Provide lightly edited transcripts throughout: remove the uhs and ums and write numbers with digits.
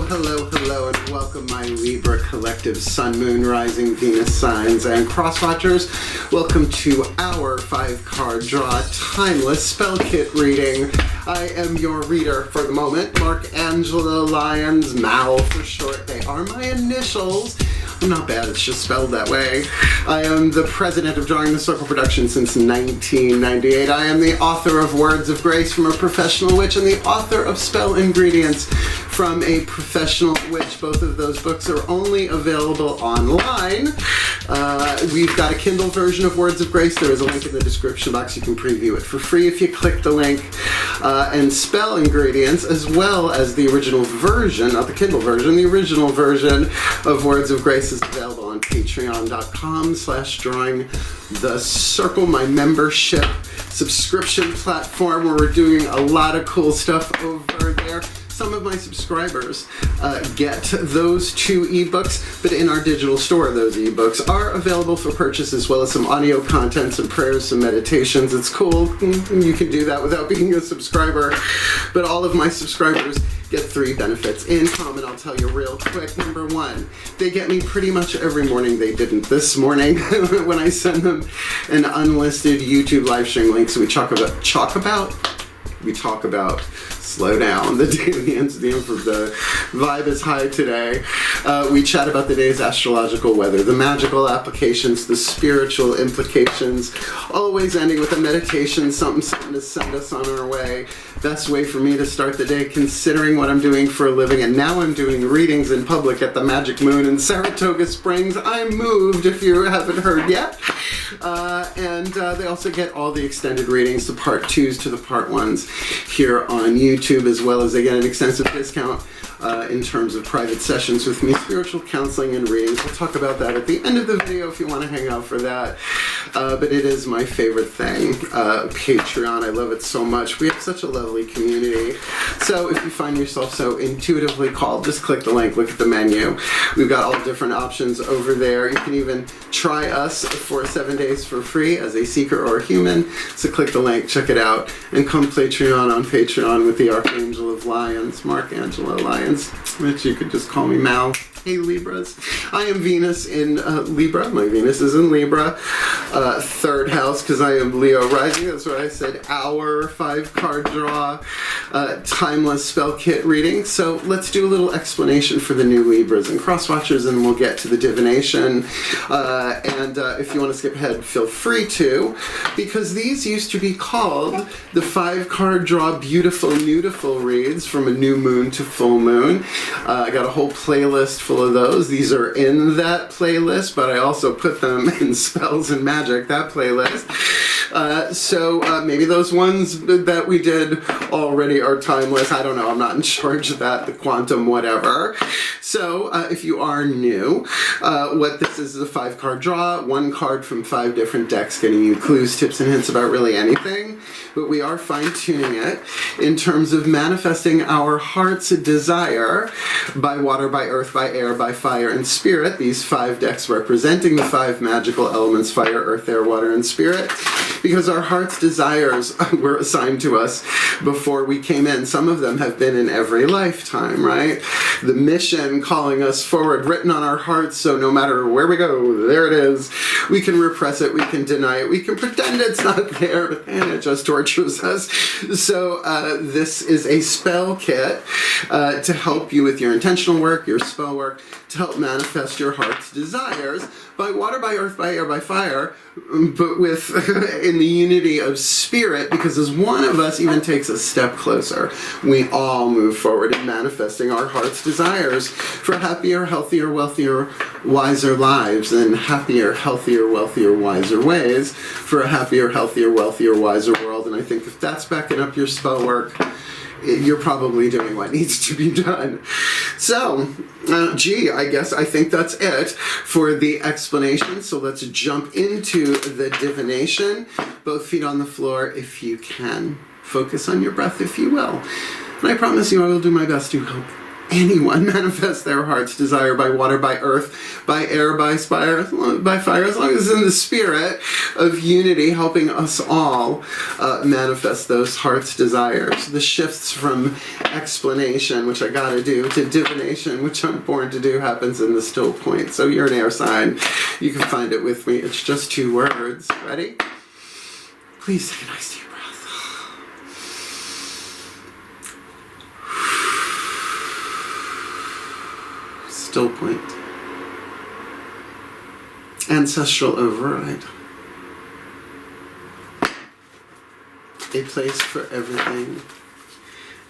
Hello, and welcome my Libra collective Sun, Moon, Rising, Venus signs and crosswatchers. Welcome to our 5-card draw timeless spell kit reading. I am your reader for the moment, Mark Angela Lyons, Mal for short. They are my initials. I'm not bad, it's just spelled that way. I am the president of Drawing the Circle Productions since 1998. I am the author of Words of Grace from a Professional Witch and the author of Spell Ingredients from a Professional Witch. Both of those books are only available online. We've got a Kindle version of Words of Grace. There is a link in the description box. You can preview it for free if you click the link. And Spell Ingredients, as well as the original version, not the Kindle version, the original version of Words of Grace is available on patreon.com/drawing the circle, my membership subscription platform where we're doing a lot of cool stuff over there. Some of my subscribers get those 2 ebooks, but in our digital store, those ebooks are available for purchase, as well as some audio content, some prayers, some meditations. It's cool. You can do that without being a subscriber. But all of my subscribers get 3 benefits in common. I'll tell you real quick. Number 1, they get me pretty much every morning. They didn't this morning when I send them an unlisted YouTube live stream link. So we talk about slow down, the vibe is high today. We chat about the day's astrological weather, the magical applications, the spiritual implications, always ending with a meditation, something to send us on our way. Best way for me to start the day, considering what I'm doing for a living. And now I'm doing readings in public at the Magic Moon in Saratoga Springs. I'm moved, if you haven't heard yet. And they also get all the extended readings, the part 2s to the part 1s here on YouTube, as well as they get an extensive discount in terms of private sessions with me, spiritual counseling and readings. We'll talk about that at the end of the video if you want to hang out for that. But it is my favorite thing, Patreon. I love it so much. We have such a lovely community. So if you find yourself so intuitively called, just click the link, look at the menu. We've got all different options over there. You can even try us for 7 days for free as a seeker or a human. So click the link, check it out, and come Patreon on Patreon with the Archangel of Lions, Mark Angela Lyons, which you could just call me Mal. Hey Libras. I am Venus in Libra. My Venus is in Libra. 3rd house, because I am Leo rising. That's what I said. Our 5-card draw timeless spell kit reading. So let's do a little explanation for the new Libras and crosswatchers, and we'll get to the divination. And if you want to skip ahead, feel free to, because these used to be called the 5-card draw beautiful reads from a new moon to full moon. I got a whole playlist full of those. These are in that playlist, but I also put them in Spells and Magic, that playlist. So maybe those ones that we did already are timeless. I don't know. I'm not in charge of that, the quantum, whatever. So if you are new, what this is a 5-card draw, 1 card from 5 different decks, getting you clues, tips, and hints about really anything. But we are fine-tuning it in terms of manifesting our heart's desire by water, by earth, by air, by fire, and spirit. These 5 decks representing the 5 magical elements, fire, earth, air, water, and spirit. Because our heart's desires were assigned to us before we came in. Some of them have been in every lifetime, right? The mission calling us forward, written on our hearts, so no matter where we go, there it is. We can repress it, we can deny it, we can pretend it's not there, but it just tortures us. So this is a spell kit to help you with your intentional work, your spell work, to help manifest your heart's desires by water, by earth, by air, by fire, but with in the unity of spirit, because as one of us even takes a step closer, we all move forward in manifesting our heart's desires for happier, healthier, wealthier, wiser lives, and happier, healthier, wealthier, wiser ways for a happier, healthier, wealthier, wiser world. And I think if that's backing up your spell work, you're probably doing what needs to be done. So, I think that's it for the explanation. So let's jump into the divination. Both feet on the floor if you can. Focus on your breath if you will. And I promise you I will do my best to help anyone manifest their heart's desire by water, by earth, by air, by fire, as long as it's in the spirit of unity, helping us all manifest those heart's desires. The shifts from explanation, which I gotta do, to divination, which I'm born to do, happens in the still point. So you're an air sign. You can find it with me. It's just 2 words. Ready? Please take a nice deep breath. Still point. Ancestral override. A place for everything,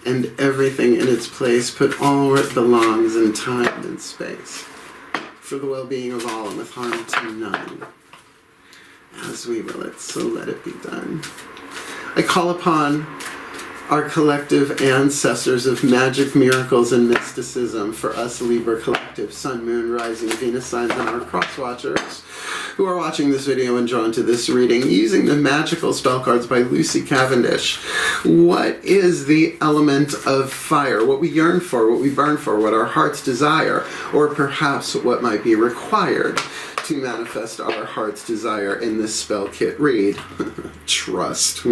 and everything in its place, put all where it belongs in time and space, for the well-being of all and with harm to none, as we will it, so let it be done. I call upon our collective ancestors of magic, miracles, and mysticism for us Libra collective, Sun, Moon, Rising, Venus signs, and our crosswatchers who are watching this video and drawn to this reading using the magical spell cards by Lucy Cavendish. What is the element of fire? What we yearn for, what we burn for, what our hearts desire, or perhaps what might be required to manifest our heart's desire in this spell kit read? Trust.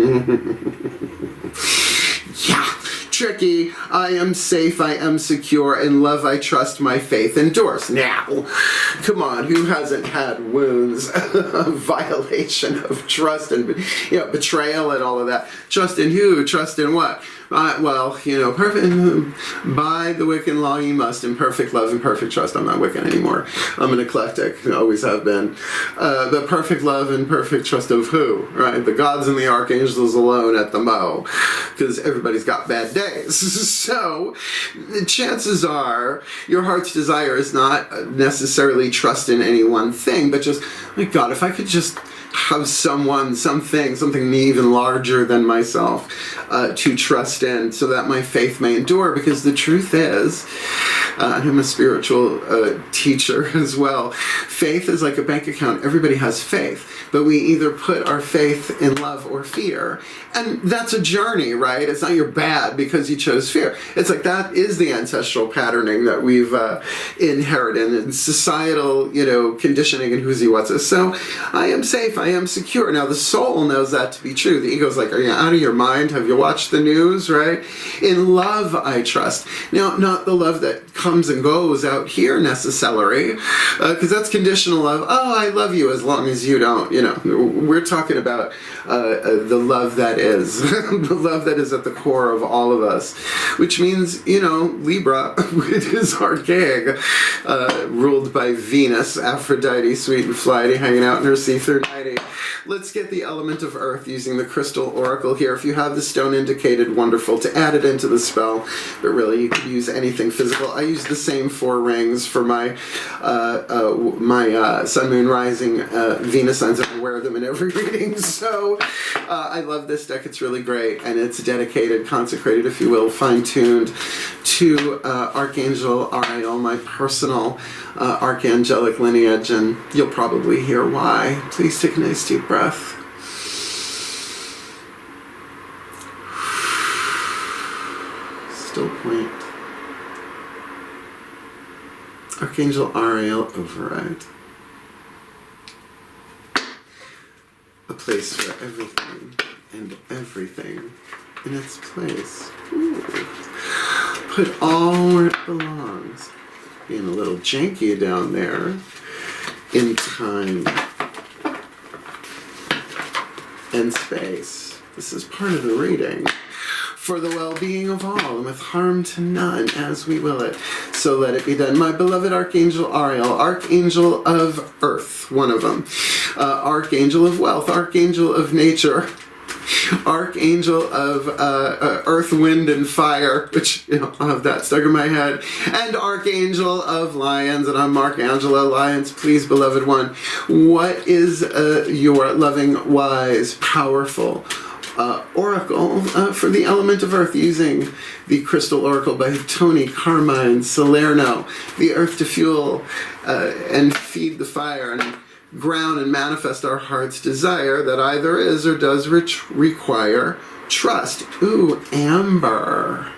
Yeah, tricky. I am safe, I am secure. In love I trust, my faith endures. Now, come on, who hasn't had wounds of violation of trust and betrayal and all of that? Trust in who? Trust in what? Perfect. By the Wiccan law you must, in perfect love and perfect trust. I'm not Wiccan anymore. I'm an eclectic. Always have been. The perfect love and perfect trust of who? Right? The gods and the archangels alone at the mo. Because everybody's got bad days. So, the chances are your heart's desire is not necessarily trust in any one thing, but just, my God, if I could just have someone, something even larger than myself to trust in, so that my faith may endure. Because the truth is, I'm a spiritual teacher as well, faith is like a bank account. Everybody has faith, but we either put our faith in love or fear, and that's a journey, right? It's not you're bad because you chose fear. It's like that is the ancestral patterning that we've inherited, and societal, conditioning and who's he, what's this. So I am safe, I am secure. Now the soul knows that to be true. The ego's like, are you out of your mind? Have you watched the news, right? In love I trust. Now, not the love that comes and goes out here necessarily, because that's conditional love. Oh, I love you as long as you don't, We're talking about the love that is, the love that is at the core of all of us, which means, Libra, it is our gig, ruled by Venus, Aphrodite, sweet and flighty, hanging out in her see-through nightie. Let's get the element of earth using the crystal oracle here. If you have the stone indicated, wonderful, to add it into the spell, but really you could use anything physical. I use the same 4 rings for my Sun, Moon, Rising, Venus signs. I wear them in every reading, so I love this deck. It's really great, and it's dedicated, consecrated, if you will, fine-tuned to Archangel Ariel, my personal archangelic lineage, and you'll probably hear why. Please take a nice deep breath. Still point. Archangel Ariel override. A place for everything and everything in its place. Ooh. Put all where it belongs. Being a little janky down there. In time and space. This is part of the reading. For the well-being of all, and with harm to none, as we will it, so let it be done. My beloved Archangel Ariel, Archangel of Earth, one of them, Archangel of Wealth, Archangel of Nature, Archangel of Earth, Wind, and Fire, which, I'll have that stuck in my head, and Archangel of Lions, and I'm Archangela. Lions, please, beloved one, what is your loving, wise, powerful oracle for the element of earth, using the crystal oracle by Tony Carmine Salerno, the earth to fuel and feed the fire and ground and manifest our heart's desire that either is or does require trust. Ooh, amber.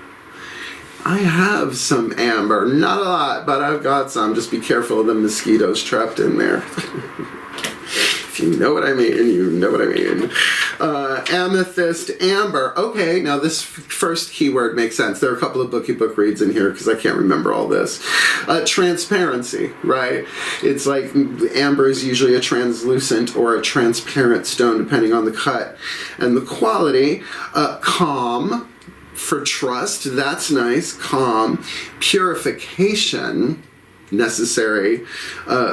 I have some amber. Not a lot, but I've got some. Just be careful of the mosquitoes trapped in there. If you know what I mean, you know what I mean. Amethyst, amber. Okay, now this first keyword makes sense. There are a couple of book reads in here because I can't remember all this. Transparency, right? It's like amber is usually a translucent or a transparent stone depending on the cut and the quality. Calm. For trust, that's nice. Calm. Purification, necessary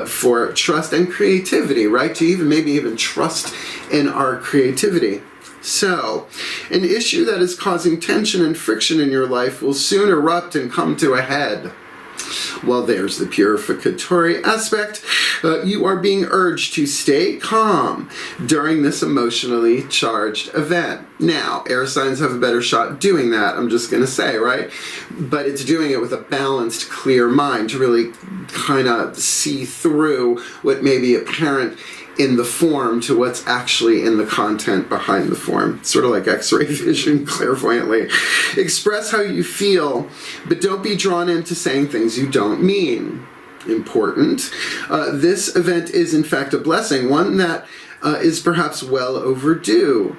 for trust and creativity, right? To maybe even trust in our creativity. So, an issue that is causing tension and friction in your life will soon erupt and come to a head. Well, there's the purificatory aspect. You are being urged to stay calm during this emotionally charged event. Now, air signs have a better shot doing that, I'm just going to say, right? But it's doing it with a balanced, clear mind to really kind of see through what may be apparent in the form to what's actually in the content behind the form. Sort of like X-ray vision, clairvoyantly. Express how you feel, but don't be drawn into saying things you don't mean. Important. This event is in fact a blessing, one that is perhaps well overdue.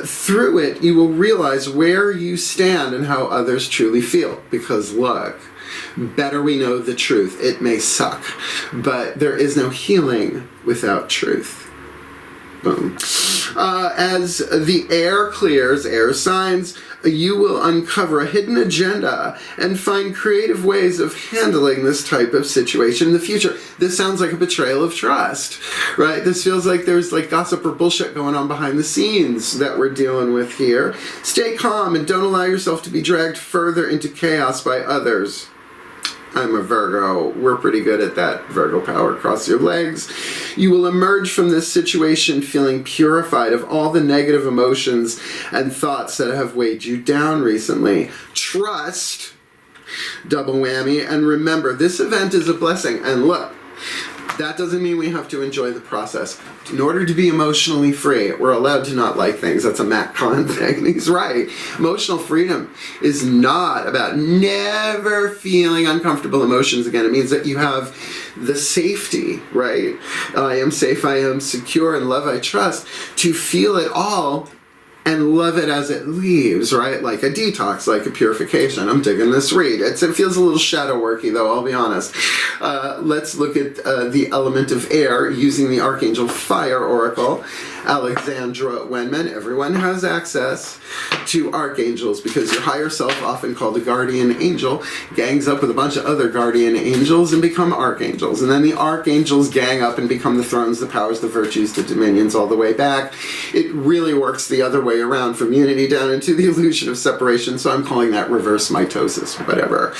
Through it, you will realize where you stand and how others truly feel. Because look, better we know the truth. It may suck, but there is no healing without truth. Boom. As the air clears, air signs, you will uncover a hidden agenda and find creative ways of handling this type of situation in the future. This sounds like a betrayal of trust, right? This feels like there's like gossip or bullshit going on behind the scenes that we're dealing with here. Stay calm and don't allow yourself to be dragged further into chaos by others. I'm a Virgo. We're pretty good at that. Virgo power. Cross your legs. You will emerge from this situation feeling purified of all the negative emotions and thoughts that have weighed you down recently. Trust. Double whammy. And remember, this event is a blessing. And look, that doesn't mean we have to enjoy the process. In order to be emotionally free, we're allowed to not like things. That's a Matt Kahn thing. He's right. Emotional freedom is not about never feeling uncomfortable emotions again. It means that you have the safety, right? I am safe, I am secure, and love I trust, to feel it all and love it as it leaves, right? Like a detox, like a purification. I'm digging this read. It feels a little shadow worky, though, I'll be honest. Let's look at the element of air using the Archangel Fire Oracle, Alexandra Wenman. Everyone has access to archangels because your higher self, often called a guardian angel, gangs up with a bunch of other guardian angels and become archangels. And then the archangels gang up and become the thrones, the powers, the virtues, the dominions, all the way back. It really works the other way around, from unity down into the illusion of separation. So I'm calling that reverse mitosis, whatever.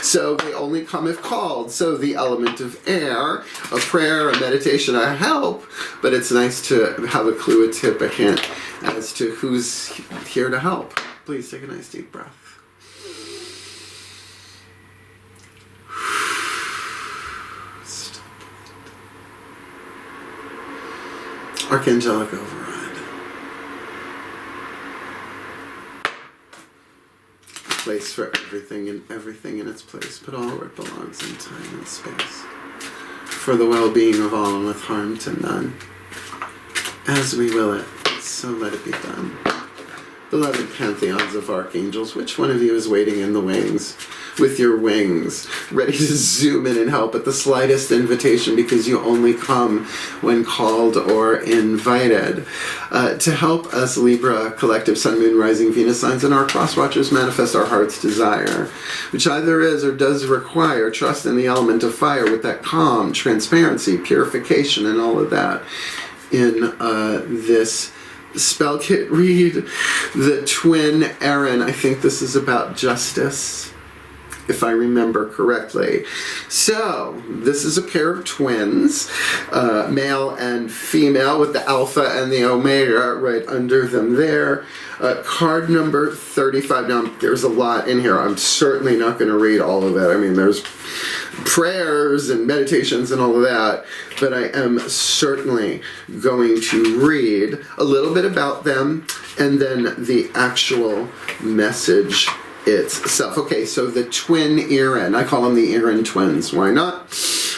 So they only come if called. So the element of air, a prayer, a meditation, a help, but it's nice to have a clue, a tip, a hint as to who's here to help. Please take a nice deep breath. Archangelic override. Place for everything and everything in its place, but all where it belongs in time and space. For the well-being of all and with harm to none. As we will it, so let it be done. Beloved pantheons of archangels, which one of you is waiting in the wings, with your wings, ready to zoom in and help at the slightest invitation, because you only come when called or invited? To help us Libra, collective Sun, Moon, Rising, Venus signs, and our crosswatchers manifest our heart's desire, which either is or does require trust in the element of fire with that calm, transparency, purification, and all of that. In this spell kit read, the twin Erin. I think this is about justice, if I remember correctly. So, this is a pair of twins, male and female, with the alpha and the omega right under them there. Card number 35. Now, there's a lot in here. I'm certainly not going to read all of it. I mean, there's prayers and meditations and all of that, but I am certainly going to read a little bit about them and then the actual message itself. Okay, so the twin Irin. I call them the Irin twins. Why not?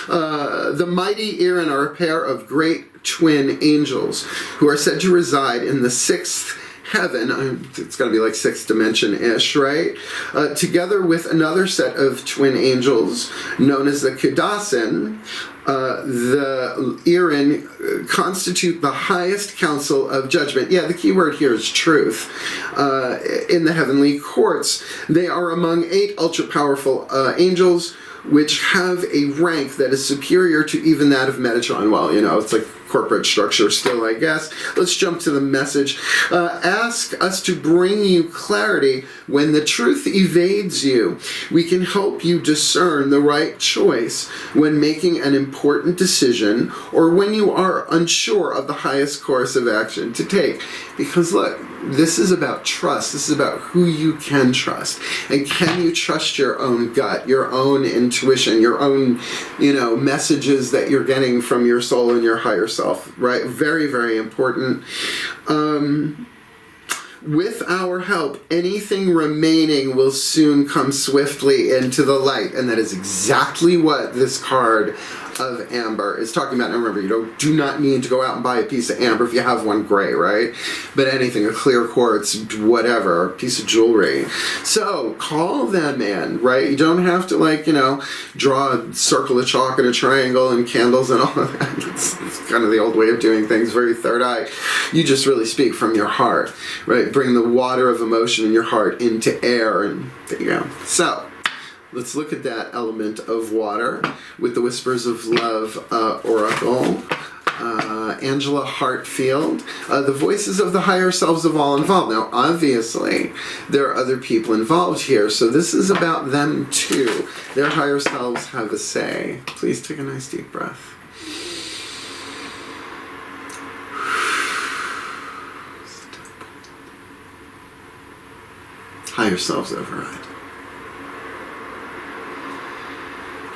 The mighty Irin are a pair of great twin angels who are said to reside in the sixth heaven. It's got to be like sixth dimension-ish, right? Together with another set of twin angels known as the Kudasin, the Irin constitute the highest council of judgment. Yeah, the key word here is truth. In the heavenly courts, they are among 8 ultra-powerful angels, which have a rank that is superior to even that of Metatron. Well, you know, it's like corporate structure still, I guess. Let's jump to the message. Ask us to bring you clarity when the truth evades you. We can help you discern the right choice when making an important decision or when you are unsure of the highest course of action to take. Because look, this is about trust. This is about who you can trust. And can you trust your own gut, your own intuition, your own, you know, messages that you're getting from your soul and your higher self, right? Very, very important. With our help, anything remaining will soon come swiftly into the light. And that is exactly what this card of amber is talking about. Now remember, you do not need to go out and buy a piece of amber if you have one gray, right? But anything, a clear quartz, whatever, piece of jewelry. So call them in, right? You don't have to, like, you know, draw a circle of chalk and a triangle and candles and all of that. It's kind of the old way of doing things, very third eye. You just really speak from your heart, right? Bring the water of emotion in your heart into air, and there you go. So let's look at that element of water with the Whispers of Love Oracle. Angela Hartfield, the voices of the higher selves of all involved. Now, obviously, there are other people involved here, so this is about them too. Their higher selves have a say. Please take a nice deep breath. Higher selves override.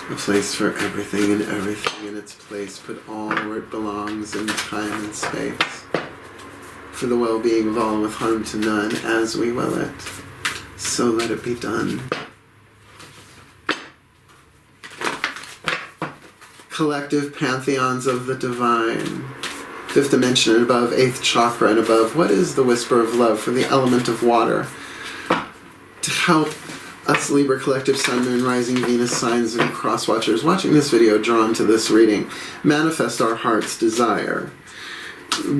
A place for everything and everything in its place. Put all where it belongs in time and space. For the well-being of all with harm to none, as we will it. So let it be done. Collective pantheons of the divine. 5th dimension and above, 8th chakra and above. What is the whisper of love for the element of water? To help us Libra Collective Sun, Moon, Rising, Venus signs and crosswatchers watching this video drawn to this reading manifest our heart's desire,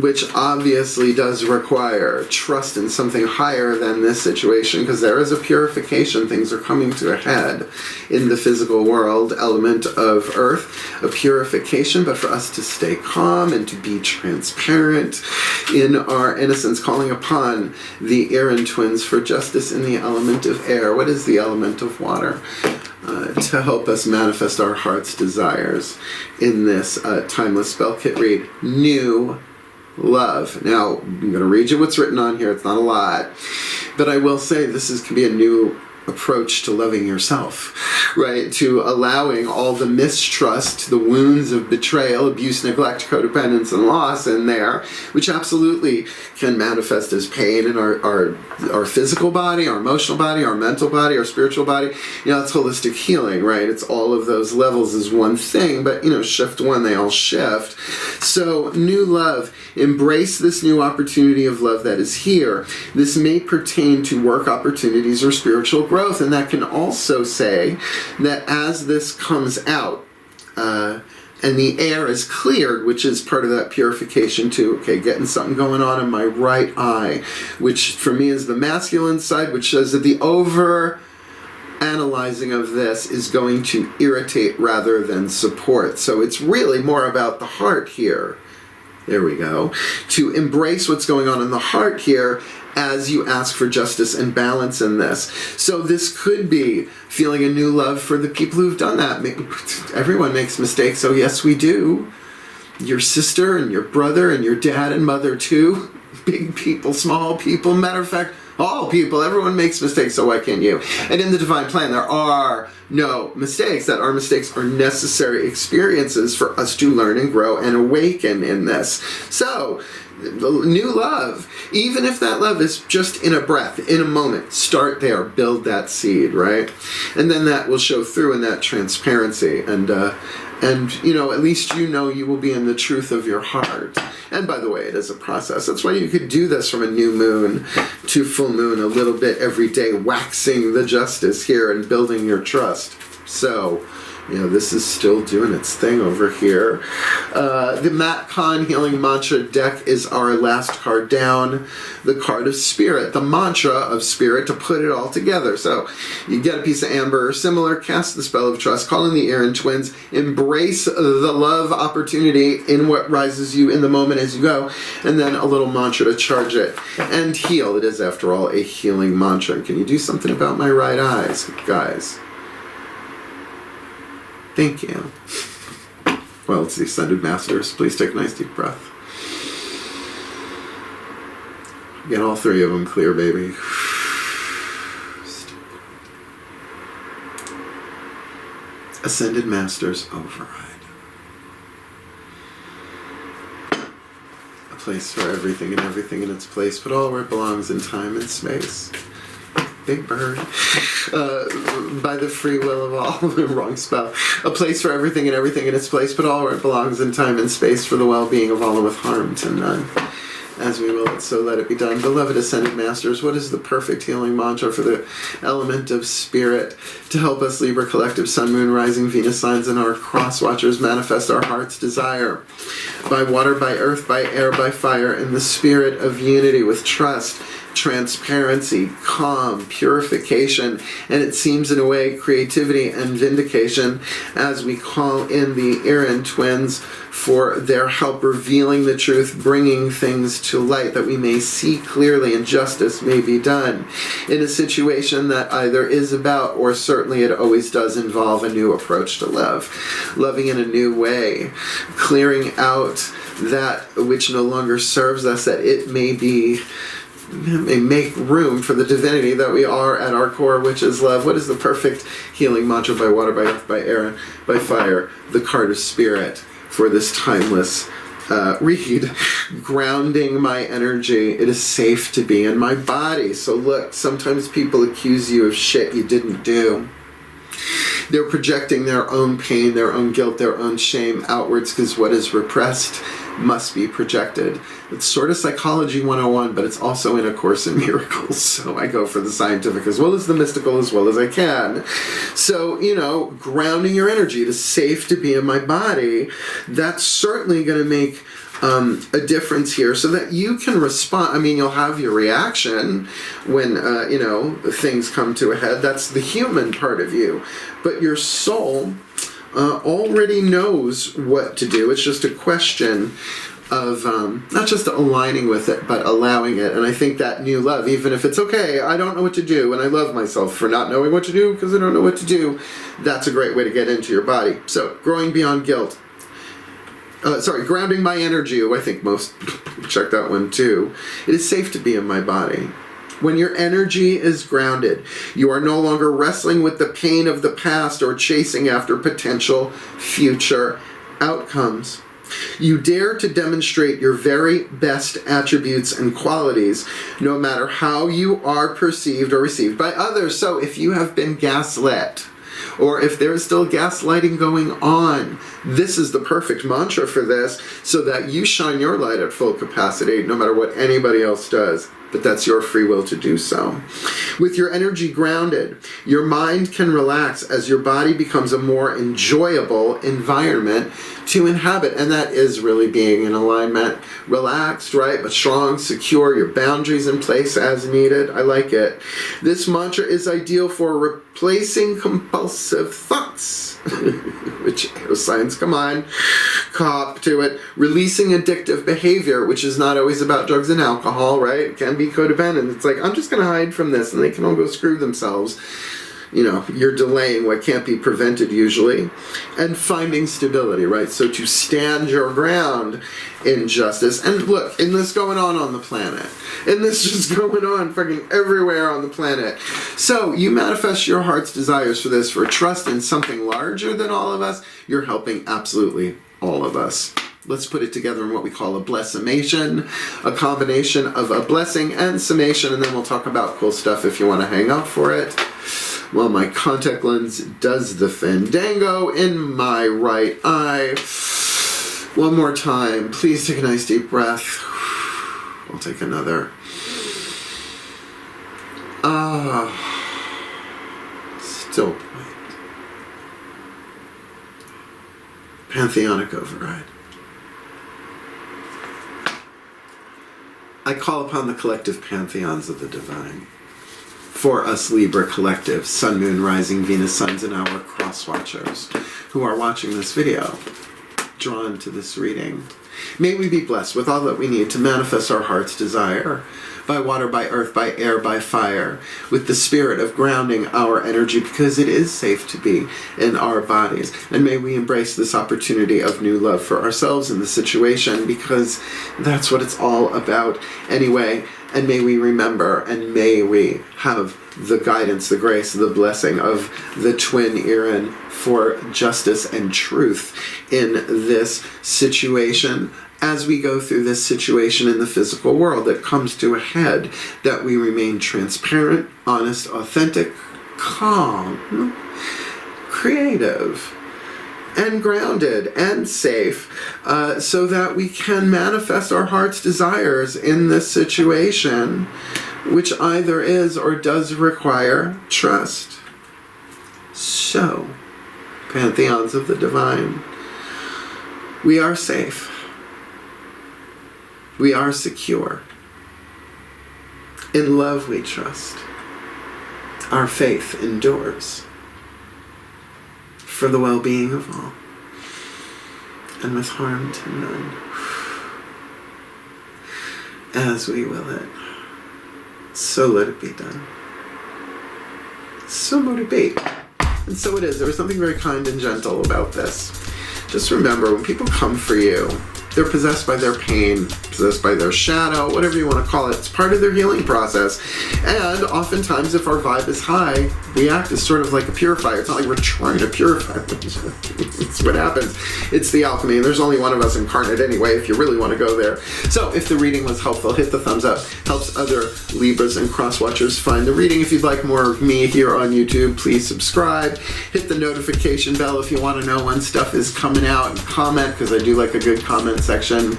which obviously does require trust in something higher than this situation, because there is a purification. Things are coming to a head in the physical world, element of earth, a purification, but for us to stay calm and to be transparent in our innocence, calling upon the Irin twins for justice in the element of air. What is the element of water? To help us manifest our heart's desires in this timeless spell kit read. New love. Now, I'm going to read you what's written on here. It's not a lot. But I will say this can be a new approach to loving yourself, right? To allowing all the mistrust, the wounds of betrayal, abuse, neglect, codependence, and loss in there, which absolutely can manifest as pain in our physical body, our emotional body, our mental body, our spiritual body. You know, it's holistic healing, right? It's all of those levels is one thing, but, you know, shift one, they all shift. So, new love. Embrace this new opportunity of love that is here. This may pertain to work opportunities or spiritual growth, and that can also say that as this comes out and the air is cleared, which is part of that purification too, okay, getting something going on in my right eye, which for me is the masculine side, which says that the analyzing of this is going to irritate rather than support. So it's really more about the heart here. There we go. To embrace what's going on in the heart here as you ask for justice and balance in this. So this could be feeling a new love for the people who've done that. Everyone makes mistakes, so yes, we do. Your sister and your brother and your dad and mother too. Big people, small people, matter of fact, all people, everyone makes mistakes, so why can't you? And in the divine plan, there are no mistakes. That our mistakes are necessary experiences for us to learn and grow and awaken in this. So, new love. Even if that love is just in a breath, in a moment, start there, build that seed, right? And then that will show through in that transparency. And you know, at least you know you will be in the truth of your heart. And by the way, it is a process. That's why you could do this from a new moon to full moon a little bit every day, waxing the justice here and building your trust. So, you know, this is still doing its thing over here. The Matt Kahn Healing Mantra deck is our last card down. The card of Spirit, the mantra of Spirit to put it all together. So you get a piece of amber or similar, cast the spell of trust, call in the Aaron twins, embrace the love opportunity in what rises you in the moment as you go, and then a little mantra to charge it and heal. It is, after all, a healing mantra. Can you do something about my right eyes, guys? Thank you. Well, it's the Ascended Masters. Please take a nice deep breath. Get all three of them clear, baby. Ascended Masters override. A place for everything and everything in its place, but all where it belongs in time and space. Big Bird, by the free will of all. Wrong spell. A place for everything and everything in its place, but all where it belongs in time and space, for the well-being of all and with harm to none. As we will it, so let it be done. Beloved Ascended Masters, what is the perfect healing mantra for the element of Spirit to help us Libra Collective Sun, Moon, Rising, Venus signs and our crosswatchers manifest our heart's desire? By water, by earth, by air, by fire, in the spirit of unity with trust, transparency, calm, purification, and it seems in a way creativity and vindication, as we call in the Aaron twins for their help revealing the truth, bringing things to light that we may see clearly and justice may be done in a situation that either is about, or certainly it always does involve, a new approach to love, loving in a new way, clearing out that which no longer serves us, that it may make room for the divinity that we are at our core, which is love. What is the perfect healing mantra by water, by earth, by air, by fire? The card of Spirit for this timeless read. Grounding my energy. It is safe to be in my body. So look, sometimes people accuse you of shit you didn't do. They're projecting their own pain, their own guilt, their own shame outwards, because what is repressed must be projected. It's sort of Psychology 101, but it's also in A Course in Miracles, so I go for the scientific as well as the mystical as well as I can. So, you know, grounding your energy, it is safe to be in my body, that's certainly going to make a difference here, so that you can respond. I mean, you'll have your reaction when, you know, things come to a head. That's the human part of you. But your soul already knows what to do. It's just a question of not just aligning with it, but allowing it. And I think that new love, even if it's okay, I don't know what to do, and I love myself for not knowing what to do because I don't know what to do, that's a great way to get into your body. So, growing beyond guilt. Grounding my energy. I think most check that one too. It is safe to be in my body. When your energy is grounded, you are no longer wrestling with the pain of the past or chasing after potential future outcomes. You dare to demonstrate your very best attributes and qualities, no matter how you are perceived or received by others. So if you have been gaslit, or if there is still gaslighting going on, this is the perfect mantra for this, so that you shine your light at full capacity, no matter what anybody else does. But that's your free will to do so. With your energy grounded, your mind can relax as your body becomes a more enjoyable environment to inhabit. And that is really being in alignment. Relaxed, right? But strong, secure, your boundaries in place as needed. I like it. This mantra is ideal for replacing compulsive thoughts, which signs, come on, cop to it. Releasing addictive behavior, which is not always about drugs and alcohol, right? It can be codependent. It's like, I'm just going to hide from this, and they can all go screw themselves. You know, you're delaying what can't be prevented usually. And finding stability, right? So to stand your ground in justice. And look, in this going on the planet. And this just going on fucking everywhere on the planet. So you manifest your heart's desires for this, for trust in something larger than all of us. You're helping absolutely all of us. Let's put it together in what we call a blessimation, a combination of a blessing and summation, and then we'll talk about cool stuff if you want to hang out for it. Well, my contact lens does the fandango in my right eye. One more time. Please take a nice deep breath. I'll take another. Still point. Pantheonic override. I call upon the collective pantheons of the divine. For us Libra collective, Sun, Moon, Rising, Venus, Suns, and our crosswatchers who are watching this video, drawn to this reading. May we be blessed with all that we need to manifest our heart's desire, by water, by earth, by air, by fire, with the spirit of grounding our energy, because it is safe to be in our bodies. And may we embrace this opportunity of new love for ourselves in the situation, because that's what it's all about anyway. And may we remember, and may we have the guidance, the grace, the blessing of the twin Erin for justice and truth in this situation. As we go through this situation in the physical world that comes to a head, that we remain transparent, honest, authentic, calm, creative, and grounded and safe, so that we can manifest our heart's desires in this situation, which either is or does require trust. So, pantheons of the divine, we are safe. We are secure. In love we trust. Our faith endures. For the well-being of all, and with harm to none. As we will it, so let it be done. So mote it be. And so it is. There was something very kind and gentle about this. Just remember, when people come for you, they're possessed by their pain, possessed by their shadow, whatever you want to call it. It's part of their healing process. And oftentimes, if our vibe is high, we act as sort of like a purifier. It's not like we're trying to purify them. It's what happens. It's the alchemy. And there's only one of us incarnate anyway, if you really want to go there. So if the reading was helpful, hit the thumbs up. Helps other Libras and crosswatchers find the reading. If you'd like more of me here on YouTube, please subscribe. Hit the notification bell if you want to know when stuff is coming out, and comment, because I do like a good comment section.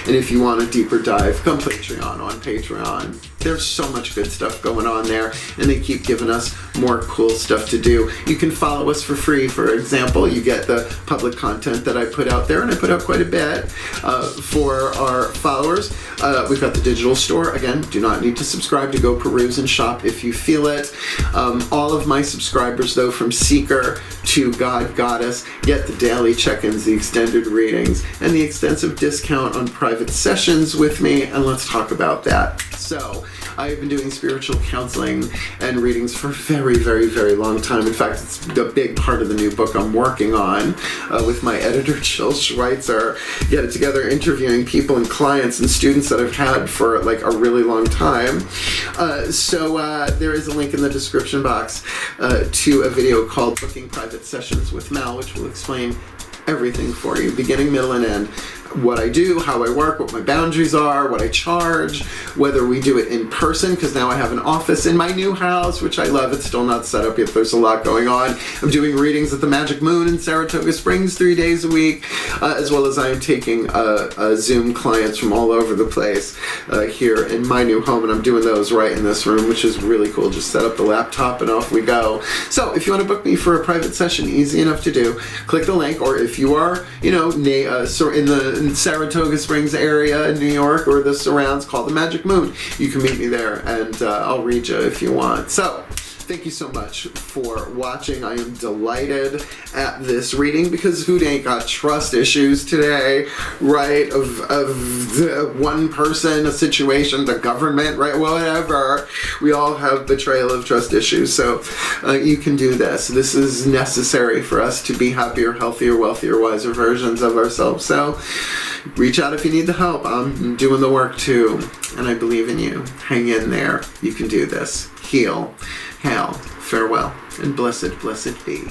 And if you want a deeper dive, come Patreon on Patreon. There's so much good stuff going on there, and they keep giving us more cool stuff to do. You can follow us for free. For example, you get the public content that I put out there, and I put out quite a bit for our followers. We've got the digital store. Again, do not need to subscribe to go peruse and shop if you feel it. All of my subscribers, though, from Seeker to God Goddess, get the daily check-ins, the extended readings, and the extensive discount on private sessions with me, and let's talk about that. So, I've been doing spiritual counseling and readings for a very, very, very long time. In fact, it's a big part of the new book I'm working on with my editor, Jill Schweitzer. Get it together, interviewing people and clients and students that I've had for like a really long time. So there is a link in the description box to a video called Booking Private Sessions with Mal, which will explain everything for you, beginning, middle, and end. What I do, how I work, what my boundaries are, what I charge, whether we do it in person, because now I have an office in my new house, which I love. It's still not set up yet. There's a lot going on. I'm doing readings at the Magic Moon in Saratoga Springs 3 days a week, as well as I am taking Zoom clients from all over the place here in my new home, and I'm doing those right in this room, which is really cool. Just set up the laptop and off we go. So if you want to book me for a private session, easy enough to do. Click the link, or if you are, in the Saratoga Springs area in New York or the surrounds, call the Magic Moon. You can meet me there, and I'll read you if you want. So, thank you so much for watching. I am delighted at this reading, because who ain't got trust issues today, right? Of one person, a situation, the government, right? Whatever. We all have betrayal of trust issues. So you can do this. This is necessary for us to be happier, healthier, wealthier, wiser versions of ourselves. So reach out if you need the help. I'm doing the work too, and I believe in you. Hang in there. You can do this. Heal. Hail, farewell, and blessed, blessed be.